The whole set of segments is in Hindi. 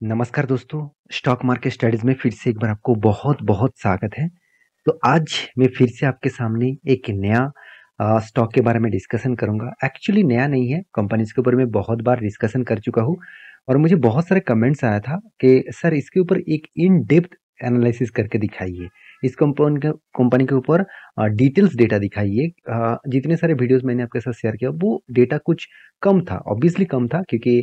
नमस्कार दोस्तों, स्टॉक मार्केट स्टडीज़ में फिर से एक बार आपको बहुत-बहुत स्वागत है। तो आज मैं फिर से आपके सामने एक नया स्टॉक के बारे में डिस्कशन करूँगा। एक्चुअली नया नहीं है, कंपनीज़ के ऊपर मैं बहुत बार डिस्कशन कर चुका हूँ और मुझे बहुत सारे कमेंट्स आया था कि सर इसके ऊपर एक इन डेप्थ एनालिसिस करके दिखाइए। इस कंपनी के ऊपर डिटेल्स डेटा दिखाइए। जितने सारे वीडियोज़ मैंने आपके साथ शेयर किया वो डेटा कुछ कम था, ऑब्वियसली कम था क्योंकि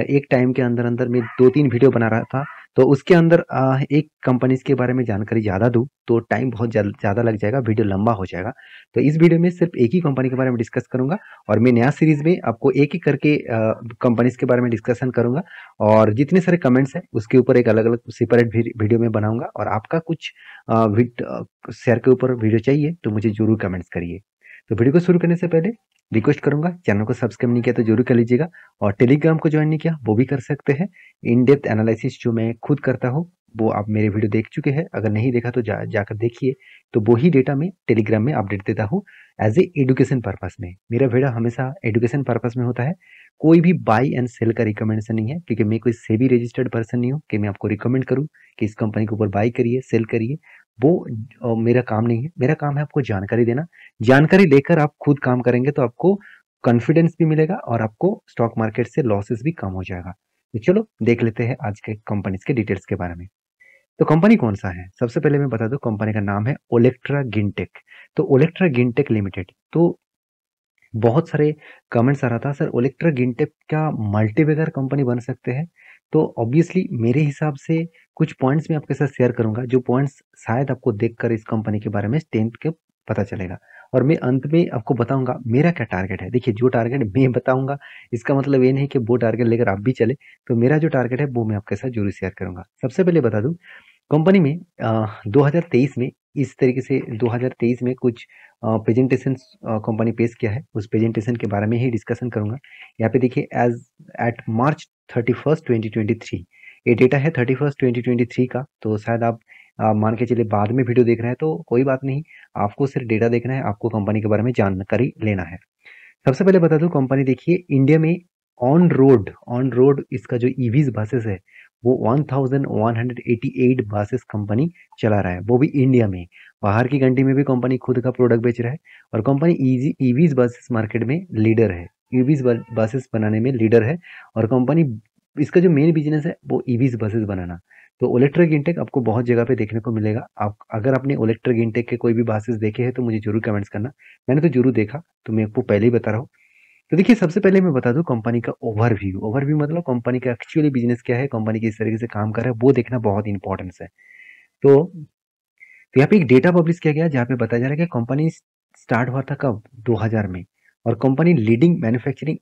एक टाइम के अंदर-अंदर मैं 2-3 वीडियो बना रहा था। तो उसके अंदर एक कंपनीज़ के बारे में जानकारी ज़्यादा दूँ, तो टाइम बहुत ज़्यादा लग जाएगा, वीडियो लंबा हो जाएगा। तो इस वीडियो में सिर्फ़ एक ही कंपनी के बारे में डिस्कस करूँगा और मैं नया सीरीज़ में आपको एक-एक करके कंपनीज़ के बारे में डिस्कशन करूँगा और जितने सारे कमेंट्स हैं, उसके ऊपर एक अलग-अलग सेपरेट वीडियो में बनाऊँगा और आपका कुछ शेयर के ऊपर वीडियो चाहिए, तो मुझे ज़रूर कमेंट्स करिए। तो वीडियो को शुरू करने से पहले रिक्वेस्ट करूँगा, चैनल को सब्सक्राइब नहीं किया तो ज़रूर कर लीजिएगा और टेलीग्राम को ज्वाइन नहीं किया, वो भी कर सकते हैं। इन डेप्थ एनालिसिस जो मैं खुद करता हूँ, वो आप मेरे वीडियो देख चुके हैं। अगर नहीं देखा तो जाकर देखिए। तो वही डेटा मैं टेलीग्राम में अपडेट देता हूँ एज़ ए एजुकेशन पर्पस में। मेरा वीडियो हमेशा एजुकेशन पर्पस में होता है। कोई भी बाय एंड सेल का रिकमेंडेशन नहीं है क्योंकि मैं कोई सेबी रजिस्टर्ड पर्सन नहीं हूँ कि मैं आपको रिकमेंड करूँ कि इस कंपनी के ऊपर बाय करिए, सेल करिए। वो मेरा काम नहीं है। मेरा काम है आपको जानकारी देना। जानकारी लेकर आप खुद काम करेंगे तो आपको कॉन्फिडेंस भी मिलेगा और आपको स्टॉक मार्केट से लॉसेस भी कम हो जाएगा। तो चलो देख लेते हैं आज के कंपनीज के डिटेल्स के बारे में। तो कंपनी कौन सा है? सबसे पहले मैं बता दूं, कंपनी का नाम है ओलेक्ट्रा गिनटेक। तो ओलेक्ट्रा गिनटेक लिमिटेड। तो बहुत सारे कमेंट्स आ रहा था, सर ओलेक्ट्रा गिनटेक क्या मल्टीबैगर कंपनी बन सकते हैं? तो ऑब्वियसली मेरे हिसाब से कुछ पॉइंट्स मैं आपके साथ शेयर करूंगा, जो पॉइंट्स शायद आपको देखकर इस कंपनी के बारे में स्ट्रेंथ के पता चलेगा और मैं अंत में आपको बताऊंगा मेरा क्या टारगेट है। देखिए, जो टारगेट मैं बताऊंगा इसका मतलब ये नहीं कि वो टारगेट लेकर आप भी चले। तो मेरा जो टारगेट है वो मैं आपके साथ जरूर शेयर करूंगा। सबसे पहले बता दूं, कंपनी में 2023 में इस तरीके से 2023 में कुछ प्रेजेंटेशन कंपनी पेश किया है। उस प्रेजेंटेशन के बारे में ही डिस्कशन करूंगा। यहाँ पे देखिए, एज एट मार्च 31st 2023 ये डेटा है 31st 2023 का। तो शायद आप मान के चलिए बाद में वीडियो देख रहे हैं तो कोई बात नहीं, आपको सिर्फ डेटा देखना है, आपको कंपनी के बारे में जानकारी लेना है। सबसे पहले बता दूं, कंपनी देखिए इंडिया में ऑन रोड इसका जो ईवीज बसेस है वो 1188 बसेस कंपनी चला रहा है, वो भी इंडिया में। बाहर की कंट्री में भी कंपनी खुद का प्रोडक्ट बेच रहा है और कंपनी ईवीज बसेस मार्केट में लीडर है। ईवीज बसेस बनाने में लीडर है और कंपनी इसका जो मेन बिजनेस है वो ईवीज बसेस बनाना। तो इलेक्ट्रिक इंटेक आपको बहुत जगह पे देखने को मिलेगा। आप अगर आपने इलेक्ट्रिक इंटेक के कोई भी बसेस देखे हैं तो मुझे जरूर कमेंट्स करना। मैंने तो जरूर देखा, तो मैं आपको पहले ही बता रहा हूँ। तो देखिए, सबसे पहले मैं बता दूं कंपनी का ओवरव्यू। ओवरव्यू मतलब कंपनी का एक्चुअली बिजनेस क्या है, कंपनी किस तरीके से काम कर रहा है, वो देखना बहुत इंपॉर्टेंस है। तो यहाँ पे एक डेटा पब्लिश किया गया जहाँ पे बताया जा रहा है कि कंपनी स्टार्ट हुआ था कब, 2000 में। और company leading manufacturing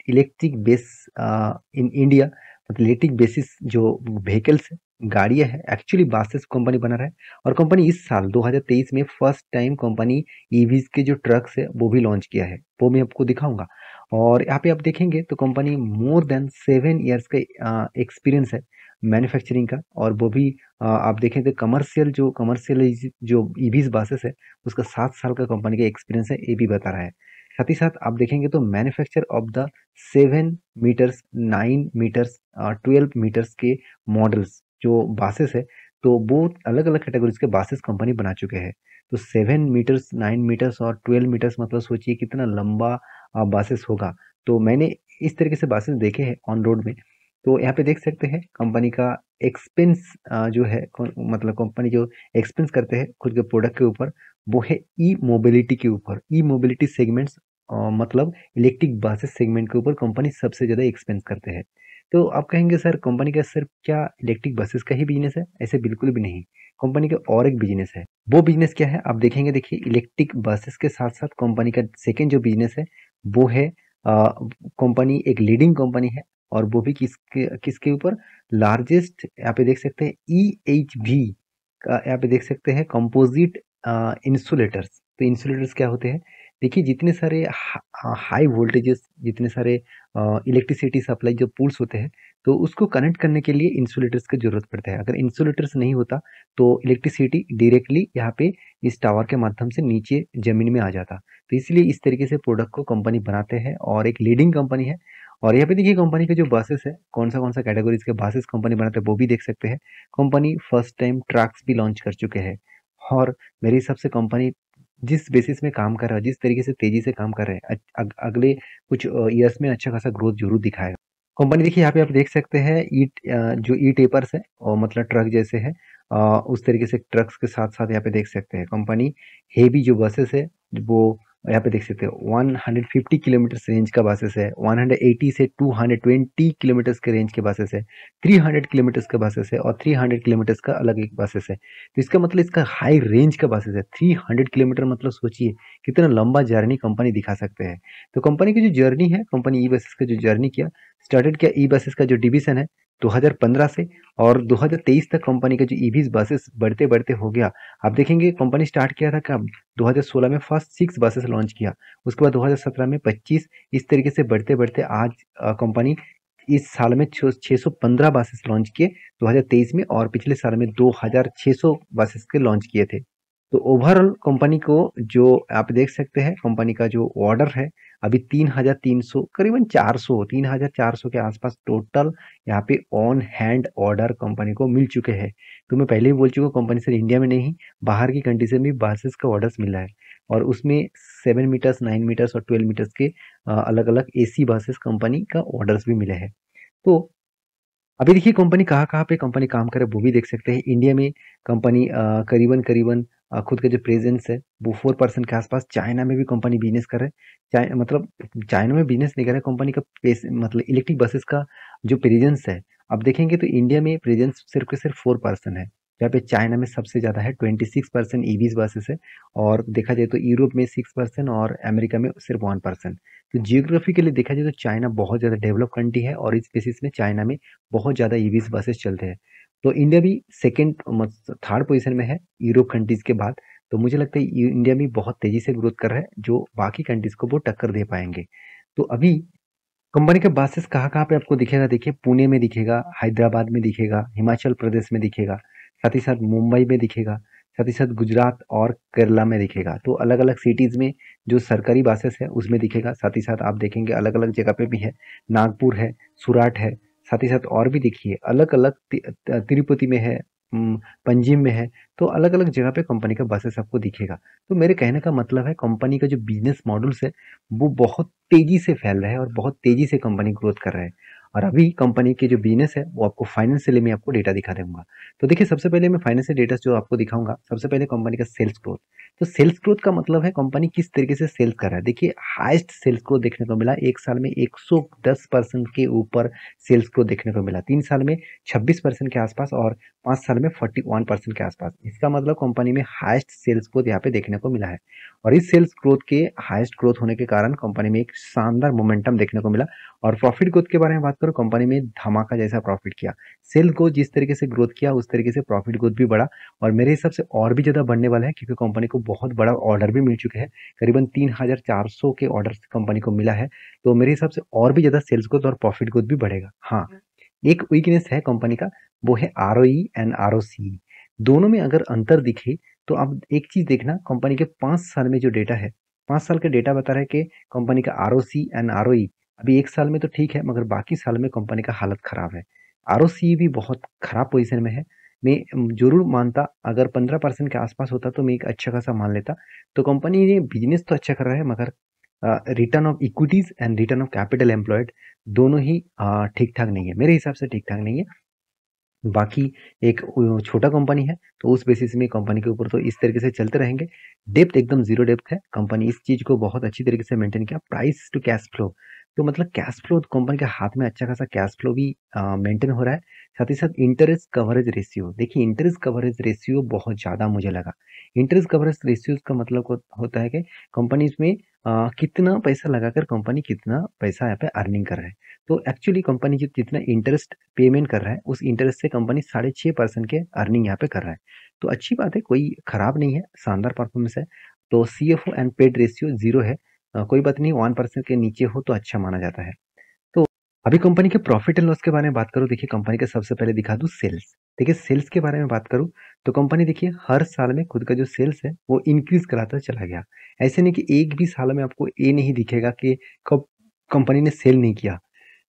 electric base in India, मतलब इलेक्ट्रिक बेसिस जो व्हीकल्स है, गाड़ियां है, एक्चुअली बासेस कंपनी बना रहा है। और कंपनी इस साल 2023 में फर्स्ट टाइम कंपनी ईवीज के जो ट्रक्स है वो भी लॉन्च किया है, वो मैं आपको दिखाऊंगा। और यहाँ पे आप देखेंगे तो कंपनी मोर देन 7 ईयर्स का एक्सपीरियंस है मैन्युफैक्चरिंग का। और वो भी आप देखें तो कमर्शियल जो ईवीज बसेस है उसका 7 साल का कंपनी का एक्सपीरियंस है, ये भी बता रहा है। साथ ही साथ आप देखेंगे तो manufacture of the 7 metres, 9 metres, 12 metres के मॉडल्स जो बासेस है, तो वो अलग अलग कैटेगरीज के बासेस कंपनी बना चुके हैं। तो 7 मीटर्स, 9 मीटर्स और 12 मीटर्स, मतलब सोचिए कितना लंबा बासेस होगा। तो मैंने इस तरीके से बासेस देखे हैं ऑन रोड में। तो यहाँ पे देख सकते हैं कंपनी का एक्सपेंस जो है, मतलब कंपनी जो एक्सपेंस करते हैं खुद के प्रोडक्ट के ऊपर, वो है ई मोबिलिटी के ऊपर। ई मोबिलिटी सेगमेंट्स, मतलब इलेक्ट्रिक बसेस सेगमेंट के ऊपर कंपनी सबसे ज़्यादा एक्सपेंस करते हैं। तो आप कहेंगे सर कंपनी का सिर्फ क्या इलेक्ट्रिक बसेस का ही बिजनेस है? ऐसे बिल्कुल भी नहीं। कंपनी का और एक बिजनेस है। वो बिजनेस क्या है आप देखेंगे, देखिए इलेक्ट्रिक बसेस के साथ साथ कंपनी का सेकेंड जो बिजनेस है वो है, कंपनी एक लीडिंग कंपनी है और वो भी किसके किसके ऊपर, लार्जेस्ट, यहाँ पे देख सकते हैं EHV का, यहाँ पे देख सकते हैं कंपोजिट इंसुलेटर्स। तो इंसुलेटर्स क्या होते हैं, देखिए जितने सारे हाई वोल्टेजेस, जितने सारे इलेक्ट्रिसिटी सप्लाई जो पुल्स होते हैं, तो उसको कनेक्ट करने के लिए इंसुलेटर्स की जरूरत पड़ता है। अगर इंसुलेटर्स नहीं होता तो इलेक्ट्रिसिटी डायरेक्टली यहाँ पे इस टावर के माध्यम से नीचे जमीन में आ जाता। तो इसलिए इस तरीके से प्रोडक्ट को कंपनी बनाते हैं और एक लीडिंग कंपनी है। और यहाँ पे देखिए कंपनी के जो बसेस है, कौन सा कैटेगरीज के बसेस कंपनी बनाते हैं वो भी देख सकते हैं। कंपनी फर्स्ट टाइम ट्रक्स भी लॉन्च कर चुके हैं। और मेरे हिसाब से कंपनी जिस बेसिस में काम कर रहा है, जिस तरीके से तेजी से काम कर रहे हैं, अगले कुछ ईयर्स में अच्छा खासा ग्रोथ जरूर दिखाएगा। कंपनी देखिए यहाँ पे आप देख सकते हैं जो ई टेपर्स है और मतलब ट्रक जैसे है, उस तरीके से ट्रक्स के साथ साथ यहाँ पे देख सकते हैं कंपनी हेवी जो बसेस है वो यहाँ पे देख सकते हैं 150 किलोमीटर रेंज का बसेस है, 180 से 220 किलोमीटर के रेंज के बसेस है, 300 किलोमीटर का बसेस है और 300 किलोमीटर का अलग एक बसेस है। तो इसका मतलब इसका हाई रेंज का बसेस है। 300 किलोमीटर मतलब सोचिए कितना लंबा जर्नी कंपनी दिखा सकते हैं। तो कंपनी की जो जर्नी है, कंपनी ई बसेस का जो जर्नी किया, स्टार्टेड किया ई बसेस का जो डिवीजन है 2015 से, और 2023 तक कंपनी का जो ईवीज बसेस बढ़ते बढ़ते हो गया। आप देखेंगे कंपनी स्टार्ट किया था कब, 2016 में फर्स्ट 6 बसेस लॉन्च किया, उसके बाद 2017 में 25, इस तरीके से बढ़ते बढ़ते आज कंपनी इस साल में 615 बसेस लॉन्च किए 2023 में, और पिछले साल में 2600 बसेस के लॉन्च किए थे। तो ओवरऑल कंपनी को जो आप देख सकते हैं, कंपनी का जो ऑर्डर है अभी 3300, करीबन 400, 3400 के आसपास टोटल यहाँ पे ऑन हैंड ऑर्डर कंपनी को मिल चुके हैं। तो मैं पहले भी बोल चुका हूँ, कंपनी सिर्फ इंडिया में नहीं, बाहर की कंट्री से भी बसेस का ऑर्डर्स मिल रहा है। और उसमें 7 मीटर्स, 9 मीटर्स और 12 मीटर्स के अलग अलग एसी बसेस कंपनी का ऑर्डर्स भी मिले हैं। तो अभी देखिए कंपनी कहाँ-कहाँ पे कंपनी काम करे वो भी देख सकते हैं। इंडिया में कंपनी करीबन खुद का जो प्रेजेंस है वो 4% के आसपास। चाइना में भी कंपनी बिजनेस कर रहा है। मतलब चाइना में बिजनेस नहीं कर रहा है, कंपनी का मतलब इलेक्ट्रिक बसेस का जो प्रेजेंस है, अब देखेंगे तो इंडिया में प्रेजेंस सिर्फ के सिर्फ 4% है, जहाँ पे चाइना में सबसे ज़्यादा है, 26% ईवीज बसेस है। और देखा जाए तो यूरोप में 6% और अमेरिका में सिर्फ 1%। तो जियोग्राफिकली देखा जाए तो चाइना बहुत ज़्यादा डेवलप कंट्री है, और इस बेसिस में चाइना में बहुत ज़्यादा ईवीज बसेस चलते हैं। तो इंडिया भी सेकेंड, थर्ड पोजीशन में है यूरोप कंट्रीज के बाद। तो मुझे लगता है इंडिया भी बहुत तेजी से ग्रोथ कर रहा है, जो बाकी कंट्रीज को वो टक्कर दे पाएंगे। तो अभी कंपनी के बसेस कहाँ-कहाँ पे आपको दिखेगा, देखिए पुणे में दिखेगा, हैदराबाद में दिखेगा, हिमाचल प्रदेश में दिखेगा, साथ ही साथ मुंबई में दिखेगा, साथ ही साथ गुजरात और केरला में दिखेगा। तो अलग-अलग सिटीज़ में जो सरकारी बसेस है उसमें दिखेगा। साथ ही साथ आप देखेंगे अलग-अलग जगह पे भी है, नागपुर है, सूरत है, साथ ही साथ और भी देखिए अलग-अलग तिरुपति में है, पंजिम में है। तो अलग-अलग जगह पे कंपनी का बसेस आपको दिखेगा। तो मेरे कहने का मतलब है कंपनी का जो बिज़नेस मॉडल्स है वो बहुत तेजी से फैल रहा है और बहुत तेजी से कंपनी ग्रोथ कर रहा है। और अभी कंपनी के जो बिजनेस है वो आपको फाइनेंशियली मैं आपको डेटा दिखा दूंगा। तो देखिए सबसे पहले मैं फाइनेंशियल डेटा जो आपको दिखाऊंगा, सबसे पहले कंपनी का सेल्स ग्रोथ। तो सेल्स ग्रोथ का मतलब है कंपनी किस तरीके से सेल्स कर रहा है। देखिए हाईएस्ट सेल्स ग्रोथ देखने को मिला एक साल में 110% के ऊपर सेल्स ग्रोथ देखने को मिला, 3 साल में 26% के आसपास और 5 साल में 41% के आसपास। इसका मतलब कंपनी में हाईएस्ट सेल्स ग्रोथ यहाँ पे देखने को मिला है। और इस सेल्स ग्रोथ के हाईएस्ट ग्रोथ होने के कारण कंपनी में एक शानदार मोमेंटम देखने को मिला। और प्रॉफिट ग्रोथ के बारे में बात करूं, कंपनी में धमाका जैसा प्रॉफिट किया। सेल ग्रोथ जिस तरीके से ग्रोथ किया उस तरीके से प्रॉफिट ग्रोथ भी बढ़ा, और मेरे हिसाब से और भी ज़्यादा बढ़ने वाला है, क्योंकि कंपनी को बहुत बड़ा ऑर्डर भी मिल चुके हैं। करीबन 3400 के ऑर्डर कंपनी को मिला है। तो मेरे हिसाब से और भी ज़्यादा सेल्स ग्रोथ और प्रॉफिट ग्रोथ भी बढ़ेगा। हाँ, एक वीकनेस है कंपनी का, वो है आरओई एंड आरओसी। दोनों में अगर अंतर दिखे तो आप एक चीज देखना, कंपनी के 5 साल में जो डेटा है, 5 साल का डेटा बता रहा है कि कंपनी का आरओसी एंड आरओई अभी एक साल में तो ठीक है, मगर बाकी साल में कंपनी का हालत खराब है। आरओसी भी बहुत खराब पोजीशन में है। मैं जरूर मानता अगर 15% के आसपास होता तो मैं एक अच्छा खासा मान लेता। तो कंपनी ने बिजनेस तो अच्छा कर रहा है, मगर return of equities and return of capital employed दोनों ही ठीक ठाक नहीं है, मेरे हिसाब से ठीक ठाक नहीं है। बाकी एक छोटा कंपनी है, तो उस बेसिस में कंपनी के ऊपर तो इस तरीके से चलते रहेंगे। डेप्थ एकदम जीरो डेप्थ है, कंपनी इस चीज को बहुत अच्छी तरीके से मेंटेन किया। प्राइस टू कैश फ्लो, तो मतलब कैश फ्लो कंपनी के हाथ में अच्छा खासा कैश फ्लो भी मेंटेन हो रहा है। साथ ही साथ इंटरेस्ट कवरेज रेशियो, देखिए इंटरेस्ट कवरेज रेशियो बहुत ज्यादा मुझे लगा। इंटरेस्ट कवरेज रेशियो का मतलब होता है कि कंपनी इसमें कितना पैसा लगाकर कंपनी कितना पैसा यहाँ पे अर्निंग कर रहा है। तो एक्चुअली कंपनी जो जितना इंटरेस्ट पेमेंट कर रहा है उस इंटरेस्ट से कंपनी 6.5% के अर्निंग यहाँ पे कर रहा है। तो अच्छी बात है, कोई खराब नहीं है, शानदार परफॉर्मेंस है। तो CFO and paid ratio zero है। कोई बात नहीं, 1% के नीचे हो तो अच्छा माना जाता है। तो अभी कंपनी के प्रॉफिट एंड लॉस के बारे में बात करूँ, देखिए कंपनी का सबसे पहले दिखा दूं सेल्स। देखिए सेल्स के बारे में बात करूं तो कंपनी देखिए हर साल में खुद का जो सेल्स है वो इंक्रीज कराता चला गया। ऐसे नहीं कि एक भी साल में आपको ये नहीं दिखेगा कि कब कंपनी ने सेल नहीं किया।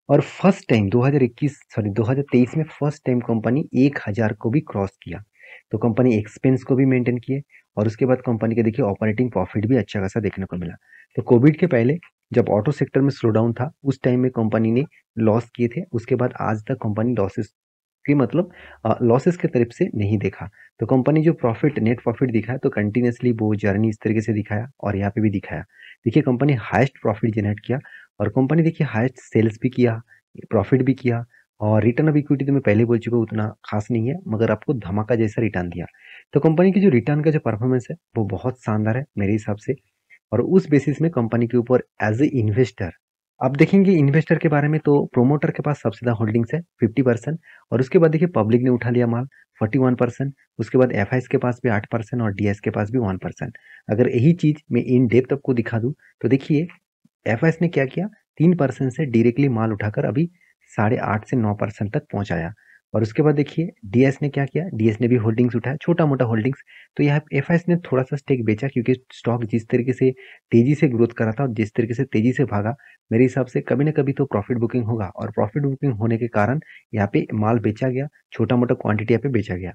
और फर्स्ट टाइम 2023 में फर्स्ट टाइम कंपनी 1000 को भी क्रॉस किया। तो कंपनी एक्सपेंस को भी मेंटेन किए और उसके बाद कंपनी के देखिए ऑपरेटिंग प्रॉफिट भी अच्छा खासा देखने को मिला। तो कोविड के पहले जब ऑटो सेक्टर में स्लो डाउन था उस टाइम में कंपनी ने लॉस किए थे, उसके बाद आज तक कंपनी लॉसेस की मतलब लॉसेस की तरफ से नहीं देखा। तो कंपनी जो प्रॉफिट नेट प्रॉफिट दिखा है तो कंटिन्यूसली वो जर्नी इस तरीके से दिखाया और यहाँ पे भी दिखाया। देखिए कंपनी हाईएस्ट प्रॉफिट जनरेट किया और कंपनी देखिए हाईएस्ट सेल्स भी किया, प्रॉफिट भी किया और रिटर्न ऑफ इक्विटी तो मैं पहले बोल चुका हूँ उतना खास नहीं है, मगर आपको धमाका जैसा रिटर्न दिया। तो कंपनी की जो रिटर्न का जो परफॉर्मेंस है वो बहुत शानदार है मेरे हिसाब से। और उस बेसिस में कंपनी के ऊपर एज ए इन्वेस्टर आप देखेंगे इन्वेस्टर के बारे में तो प्रोमोटर के पास सबसे ज़्यादा होल्डिंग्स है 50%। और उसके बाद देखिए पब्लिक ने उठा लिया माल 41%। उसके बाद एफ के पास भी 8% और डीएस के पास भी 1%। अगर यही चीज़ मैं इन डेप्थ आपको दिखा दूँ तो देखिए एफ ने क्या किया 3% से डायरेक्टली माल उठाकर अभी 8.5 से 9% तक पहुंचाया। और उसके बाद देखिए डीएस ने क्या किया, डीएस ने भी होल्डिंग्स उठाया, छोटा मोटा होल्डिंग्स। तो यहाँ एफ ने थोड़ा सा स्टेक बेचा क्योंकि स्टॉक जिस तरीके से तेजी से ग्रोथ करा था और जिस तरीके से तेजी से भागा, मेरे हिसाब से कभी ना कभी तो प्रॉफिट बुकिंग होगा और प्रॉफिट बुकिंग होने के कारण यहाँ पे माल बेचा गया, छोटा मोटा क्वांटिटी यहाँ पे बेचा गया।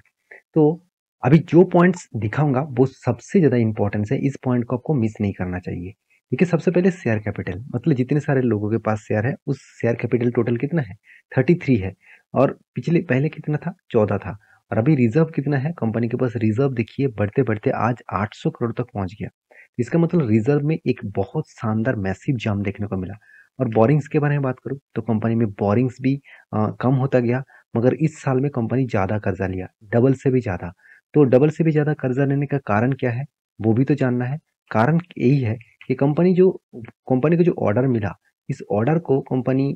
तो अभी जो पॉइंट्स दिखाऊंगा वो सबसे ज्यादा इंपॉर्टेंस है, इस पॉइंट को आपको मिस नहीं करना चाहिए। देखिए सबसे पहले शेयर कैपिटल, मतलब जितने सारे लोगों के पास शेयर है उस शेयर कैपिटल टोटल कितना है 33 है। और पिछले पहले कितना था 14 था। और अभी रिजर्व कितना है कंपनी के पास, रिजर्व देखिए बढ़ते बढ़ते आज 800 करोड़ तक पहुंच गया। इसका मतलब रिजर्व में एक बहुत शानदार मैसिव जंप देखने को मिला। और बोरिंग्स के बारे में बात करूं तो कंपनी में बोरिंग्स भी कम होता गया, मगर इस साल में कंपनी ज्यादा कर्जा लिया, डबल से भी ज्यादा। तो डबल से भी ज्यादा कर्जा लेने का कारण क्या है वो भी तो जानना है। कारण यही है कि कंपनी को जो ऑर्डर मिला, इस ऑर्डर को कंपनी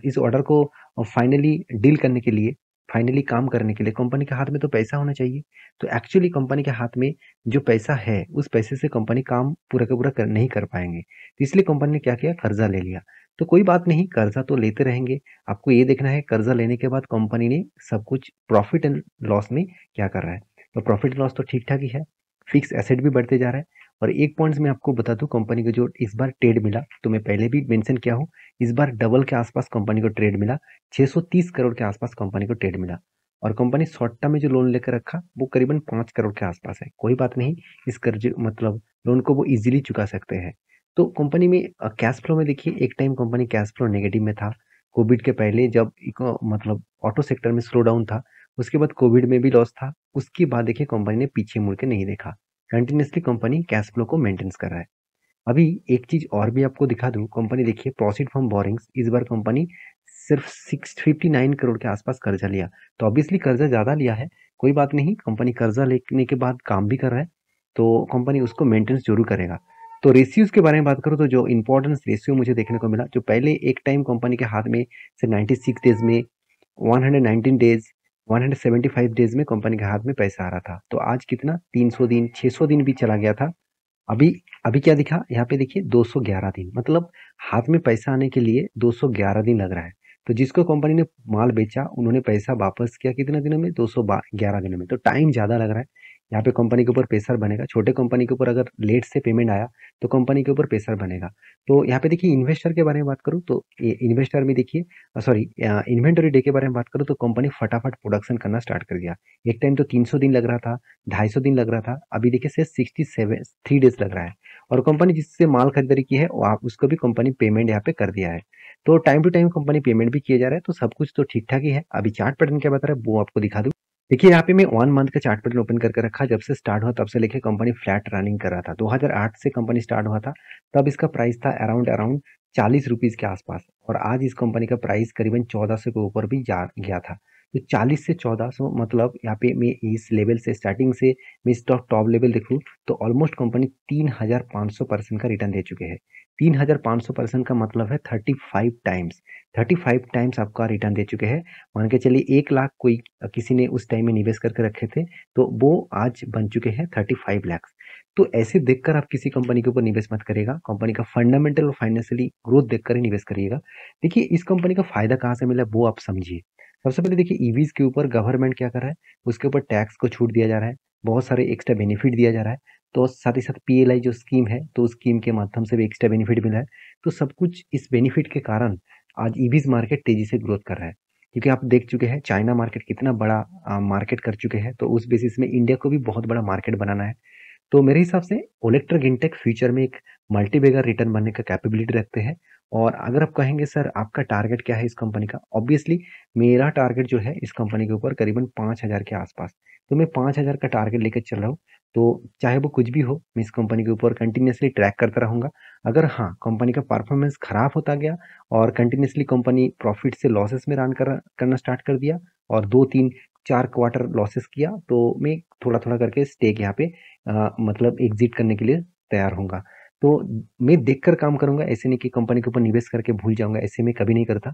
इस ऑर्डर को फाइनली डील करने के लिए, फाइनली काम करने के लिए कंपनी के हाथ में तो पैसा होना चाहिए। तो एक्चुअली कंपनी के हाथ में जो पैसा है उस पैसे से कंपनी काम पूरा का पूरा नहीं कर पाएंगे, तो इसलिए कंपनी ने क्या किया कर्जा ले लिया। तो कोई बात नहीं, कर्जा तो लेते रहेंगे। आपको ये देखना है कर्जा लेने के बाद कंपनी ने सब कुछ प्रॉफिट एंड लॉस में क्या कर रहा है। तो प्रॉफिट लॉस तो ठीक ठाक ही है, फिक्स एसेट भी बढ़ते जा रहा है। और एक पॉइंट्स मैं आपको बता दूं कंपनी को जो इस बार ट्रेड मिला, तो मैं पहले भी मेंशन किया हूँ, इस बार डबल के आसपास कंपनी को ट्रेड मिला, 630 करोड़ के आसपास कंपनी को ट्रेड मिला। और कंपनी शॉर्ट टर्म में जो लोन लेकर रखा वो करीबन 5 करोड़ के आसपास है। कोई बात नहीं, इस कर्ज मतलब लोन को वो इजीली चुका सकते हैं। तो कंपनी में कैश फ्लो में देखिए एक time company cash flow negative में था कोविड के पहले, जब मतलब ऑटो सेक्टर में स्लो डाउन था। उसके बाद कोविड में भी लॉस था, उसके बाद देखिए कंपनी ने पीछे मुड़ के नहीं देखा, कंटिन्यूसली कंपनी कैश फ्लो को मेंटेन कर रहा है। अभी एक चीज और भी आपको दिखा दूं, कंपनी देखिए प्रॉफिट फ्रॉम बोरिंग्स इस बार कंपनी सिर्फ 659 करोड़ के आसपास कर्जा लिया। तो ऑब्वियसली कर्जा ज्यादा लिया है, कोई बात नहीं, कंपनी कर्जा लेने के बाद काम भी कर रहा है तो कंपनी उसको मेंटेनेंस जरूर करेगा। तो रेशियोज के बारे में बात करूँ तो जो इंपॉर्टेंस रेशियो मुझे देखने को मिला, जो पहले एक टाइम कंपनी के हाथ में से 96 डेज में, 119 डेज, 175 डेज में कंपनी के हाथ में पैसा आ रहा था, तो आज कितना 300 दिन 600 दिन भी चला गया था। अभी अभी क्या दिखा यहाँ पे देखिए 211 दिन, मतलब हाथ में पैसा आने के लिए 211 दिन लग रहा है। तो जिसको कंपनी ने माल बेचा उन्होंने पैसा वापस किया कितने दिनों में, 211 दिनों में। तो टाइम ज्यादा लग रहा है, यहाँ पे कंपनी के ऊपर प्रेशर बनेगा। छोटे कंपनी के ऊपर अगर लेट से पेमेंट आया तो कंपनी के ऊपर प्रेशर बनेगा। तो यहाँ पे देखिए इन्वेस्टर के बारे में बात करूँ तो इन्वेस्टर में देखिए सॉरी इन्वेंटरी डे के बारे में बात करूँ तो कंपनी फटाफट प्रोडक्शन करना स्टार्ट कर दिया। एक टाइम तो 300 दिन लग रहा था, 250 दिन लग रहा था, अभी देखिए सिर्फ 3 डेज लग रहा है। और कंपनी जिससे माल खरीदारी की है आप उसको भी कंपनी पेमेंट यहाँ पे कर दिया है। तो time to time company payment भी किया जा रहा है, तो सब कुछ तो ठीक ठाक ही है। अभी चार्ट पैटर्न क्या बता रहा है वो आपको दिखा दूं। देखिए यहाँ पे मैं 1 मंथ का चार्ट पैटर्न ओपन करके रखा, जब से स्टार्ट हुआ तब से लेके कंपनी फ्लैट रनिंग कर रहा था। 2008 से कंपनी स्टार्ट हुआ था, तब इसका प्राइस था अराउंड अराउंड 40 रुपीज के आसपास, और आज इस कंपनी का प्राइस करीबन 1400 के ऊपर भी जा गया था। तो 40 से 1400, मतलब यहाँ पे मैं इस लेवल से स्टार्टिंग से मैं स्टॉक टॉप लेवल देखूँ तो ऑलमोस्ट कंपनी 3500% का रिटर्न दे चुके हैं। 3500% का मतलब है 35 टाइम्स, 35 टाइम्स आपका रिटर्न दे चुके हैं। मान के चलिए 1 लाख कोई किसी ने उस टाइम में निवेश करके रखे थे, तो वो आज बन चुके हैं 35 लाख। तो ऐसे देखकर आप किसी कंपनी के ऊपर निवेश मत करिएगा, कंपनी का फंडामेंटल और फाइनेंशियली ग्रोथ देखकर ही निवेश करिएगा। देखिए इस कंपनी का फायदा कहाँ से मिला वो आप समझिए। सबसे पहले देखिए ईवीज के ऊपर गवर्नमेंट क्या कर रहा है, उसके ऊपर टैक्स को छूट दिया जा रहा है, बहुत सारे एक्स्ट्रा बेनिफिट दिया जा रहा है। तो साथ ही साथ पीएलआई जो स्कीम है, तो स्कीम के माध्यम से भी एक्स्ट्रा बेनिफिट मिला है। तो सब कुछ इस बेनिफिट के कारण आज ईवीज़ मार्केट तेज़ी से ग्रोथ कर रहा है। क्योंकि आप देख चुके हैं चाइना मार्केट कितना बड़ा मार्केट कर चुके हैं, तो उस बेसिस में इंडिया को भी बहुत बड़ा मार्केट बनाना है। तो मेरे हिसाब से ओलेक्ट्रा गिनटेक फ्यूचर में एक मल्टीबैगर रिटर्न बनने का कैपेबिलिटी रखते हैं। और अगर आप कहेंगे सर आपका टारगेट क्या है इस कंपनी का? ऑब्वियसली मेरा टारगेट जो है इस कंपनी के ऊपर करीबन 5,000 के आसपास। तो मैं 5,000 का टारगेट लेकर चल रहा हूँ। तो चाहे वो कुछ भी हो, मैं इस कंपनी के ऊपर कंटिन्यूअसली ट्रैक करता रहूँगा। अगर हाँ, कंपनी का परफॉर्मेंस खराब होता गया और कंटिन्यूअसली कंपनी प्रॉफिट से लॉसेस में रन करना स्टार्ट कर दिया और 2-3 4 क्वार्टर लॉसेस किया, तो मैं थोड़ा-थोड़ा करके स्टेक यहाँ पे मतलब एग्ज़िट करने के लिए तैयार होऊँगा। तो मैं देखकर काम करूँगा, ऐसे नहीं कि कंपनी के ऊपर निवेश करके भूल जाऊँगा, ऐसे मैं कभी नहीं करता।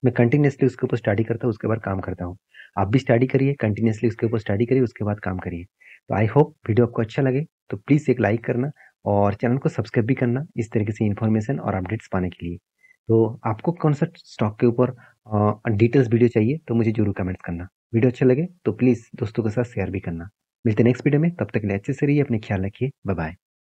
मैं कंटिन्यूअसली उसके ऊपर स्टडी करता हूँ, उसके बाद काम करता हूँ। आप भी स्टडी करिए, कंटिन्यूअसली उसके ऊपर स्टडी करिए, उसके बाद काम करिए। तो आई होप वीडियो आपको अच्छा लगे, तो प्लीज़ एक लाइक करना और चैनल को सब्सक्राइब भी करना, इस तरीके से इन्फॉर्मेशन और अपडेट्स पाने के लिए। तो आपको कौन-सा स्टॉक के ऊपर डिटेल्स वीडियो चाहिए, तो मुझे ज़रूर कमेंट्स करना। वीडियो अच्छा लगे, तो प्लीज़ दोस्तों के साथ शेयर भी करना। मिलते हैं नेक्स्ट वीडियो में, तब तक के लिए अच्छे से रहिए, अपना ख्याल रखिए। बाय-बाय।